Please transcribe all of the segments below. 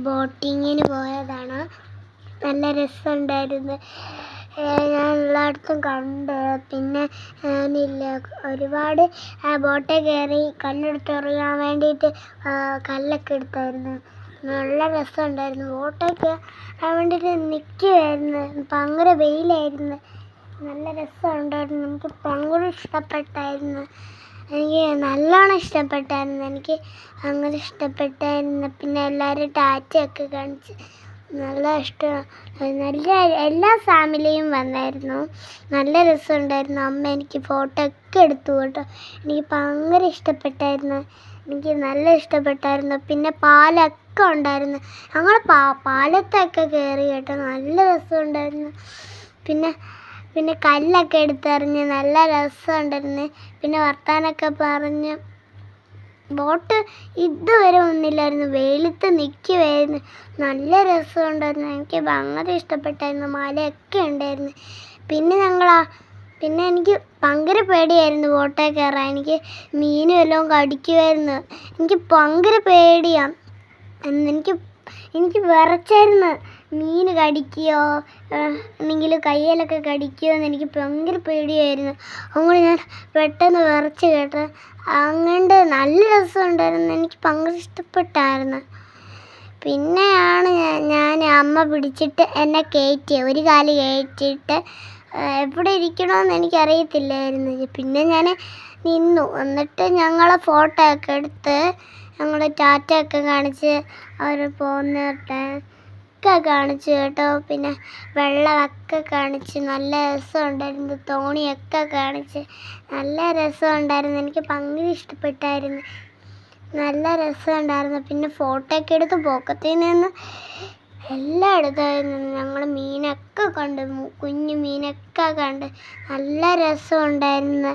ബോട്ടിങ്ങിന് പോയതാണ്. നല്ല രസമുണ്ടായിരുന്നു. ഞാൻ എല്ലായിടത്തും കണ്ട്. പിന്നെ ഒരുപാട് ബോട്ടിൽ കയറി കല്ലെടുത്തെറിയാൻ വേണ്ടിയിട്ട് കല്ലൊക്കെ എടുത്തായിരുന്നു. നല്ല രസമുണ്ടായിരുന്നു. ബോട്ടൊക്കെ വേണ്ടിയിട്ട് നിൽക്കുമായിരുന്നു. ഭയങ്കര വെയിലായിരുന്നു. നല്ല രസമുണ്ടായിരുന്നു. എനിക്ക് ഭയങ്കര ഇഷ്ടപ്പെട്ടായിരുന്നു. എനിക്ക് നല്ലോണം ഇഷ്ടപ്പെട്ടായിരുന്നു. എനിക്ക് അങ്ങനെ ഇഷ്ടപ്പെട്ടായിരുന്നു. പിന്നെ എല്ലാവരും ടാറ്റയൊക്കെ കാണിച്ച് നല്ല എല്ലാ ഫാമിലിയും വന്നായിരുന്നു. നല്ല രസമുണ്ടായിരുന്നു. അമ്മ എനിക്ക് ഫോട്ടോ ഒക്കെ എടുത്തു കേട്ടോ. എനിക്ക് ഭയങ്കര ഇഷ്ടപ്പെട്ടായിരുന്നു. എനിക്ക് നല്ല ഇഷ്ടപ്പെട്ടായിരുന്നു. പിന്നെ പാലൊക്കെ ഉണ്ടായിരുന്നു. ഞങ്ങൾ പാലത്തൊക്കെ കയറി കേട്ടോ. നല്ല രസമുണ്ടായിരുന്നു. പിന്നെ കല്ലൊക്കെ എടുത്തെറിഞ്ഞ് നല്ല രസമുണ്ടായിരുന്നു. പിന്നെ വർത്താനമൊക്കെ പറഞ്ഞ് ബോട്ട് ഇതുവരെ ഒന്നില്ലായിരുന്നു. വെയിലത്ത് നിൽക്കുമായിരുന്നു. നല്ല രസമുണ്ടായിരുന്നു. എനിക്ക് ഭയങ്കര ഇഷ്ടപ്പെട്ടായിരുന്നു. മലയൊക്കെ ഉണ്ടായിരുന്നു. പിന്നെ എനിക്ക് ഭയങ്കര പേടിയായിരുന്നു ബോട്ടിൽ കയറാൻ. എനിക്ക് മീൻ വല്ലതും കടിക്കുമായിരുന്നു. എനിക്ക് ഭയങ്കര പേടിയാണ്. എനിക്ക് വിറച്ചായിരുന്നു. മീൻ കടിക്കുകയോ എന്തെങ്കിലും കയ്യിലൊക്കെ കടിക്കുകയോ എന്ന് എനിക്ക് ഭയങ്കര പേടിയായിരുന്നു. അതുകൊണ്ട് ഞാൻ പെട്ടെന്ന് വിറച്ച് കേട്ടോ. അങ്ങോട്ട് നല്ല രസമുണ്ടായിരുന്നു. എനിക്ക് ഭയങ്കര ഇഷ്ടപ്പെട്ടായിരുന്നു. പിന്നെയാണ് ഞാൻ അമ്മ പിടിച്ചിട്ട് എന്നെ കയറ്റിയത്. ഒരു കാല് കയറ്റിയിട്ട് എവിടെ ഇരിക്കണമെന്ന് എനിക്കറിയത്തില്ലായിരുന്നു. പിന്നെ ഞാൻ നിന്നു. എന്നിട്ട് ഞങ്ങൾ ഫോട്ടോ ഒക്കെ എടുത്ത് ഞങ്ങൾ ടാറ്റയൊക്കെ കാണിച്ച് അവർ പോകുന്നതൊക്കെ കാണിച്ചു കേട്ടോ. പിന്നെ വെള്ളമൊക്കെ കാണിച്ച് നല്ല രസമുണ്ടായിരുന്നു. തോണിയൊക്കെ കാണിച്ച് നല്ല രസമുണ്ടായിരുന്നു. എനിക്ക് ഭയങ്കര ഇഷ്ടപ്പെട്ടായിരുന്നു. നല്ല രസമുണ്ടായിരുന്നു. പിന്നെ ഫോട്ടോ ഒക്കെ എടുത്ത് പോക്കത്തിൽ നിന്ന് എല്ലായിടത്തായിരുന്നു. ഞങ്ങൾ മീനൊക്കെ കണ്ട്. കുഞ്ഞു മീനൊക്കെ കണ്ട് നല്ല രസമുണ്ടായിരുന്നു.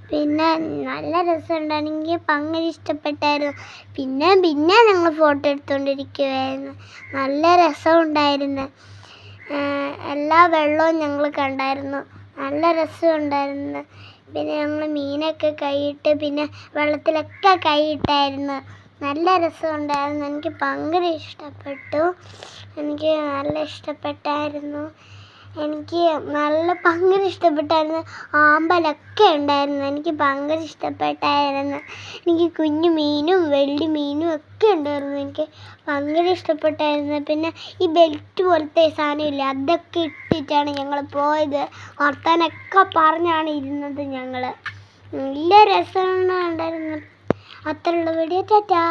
പിന്നെ നല്ല രസമുണ്ടായിരുന്നു. എനിക്ക് ഭയങ്കര ഇഷ്ടപ്പെട്ടായിരുന്നു. പിന്നെ ഞങ്ങൾ ഫോട്ടോ എടുത്തുകൊണ്ടിരിക്കുമായിരുന്നു. നല്ല രസമുണ്ടായിരുന്നു. എല്ലാ വെള്ളവും ഞങ്ങൾ കണ്ടായിരുന്നു. നല്ല രസമുണ്ടായിരുന്നു. പിന്നെ ഞങ്ങൾ മീനൊക്കെ കൈയിട്ട് പിന്നെ വെള്ളത്തിലൊക്കെ കൈയിട്ടായിരുന്നു. നല്ല രസമുണ്ടായിരുന്നു. എനിക്ക് ഭയങ്കര ഇഷ്ടപ്പെട്ടു. എനിക്ക് നല്ല ഇഷ്ടപ്പെട്ടായിരുന്നു. എനിക്ക് ഭയങ്കര ഇഷ്ടപ്പെട്ടായിരുന്നു. ആമ്പലൊക്കെ ഉണ്ടായിരുന്നു. എനിക്ക് ഭയങ്കര ഇഷ്ടപ്പെട്ടായിരുന്നു. എനിക്ക് കുഞ്ഞു മീനും വലിയ മീനും ഒക്കെ ഉണ്ടായിരുന്നു. എനിക്ക് ഭയങ്കര ഇഷ്ടപ്പെട്ടായിരുന്നു. പിന്നെ ഈ ബെൽറ്റ് പോലത്തെ സാധനമില്ലേ, അതൊക്കെ ഇട്ടിട്ടാണ് ഞങ്ങൾ പോയത്. വർത്താനൊക്കെ പറഞ്ഞാണ് ഇരുന്നത് ഞങ്ങൾ. നല്ല രസമുണ്ടായിരുന്നു. അത്രയുള്ള വീഡിയോ. ടാറ്റാ.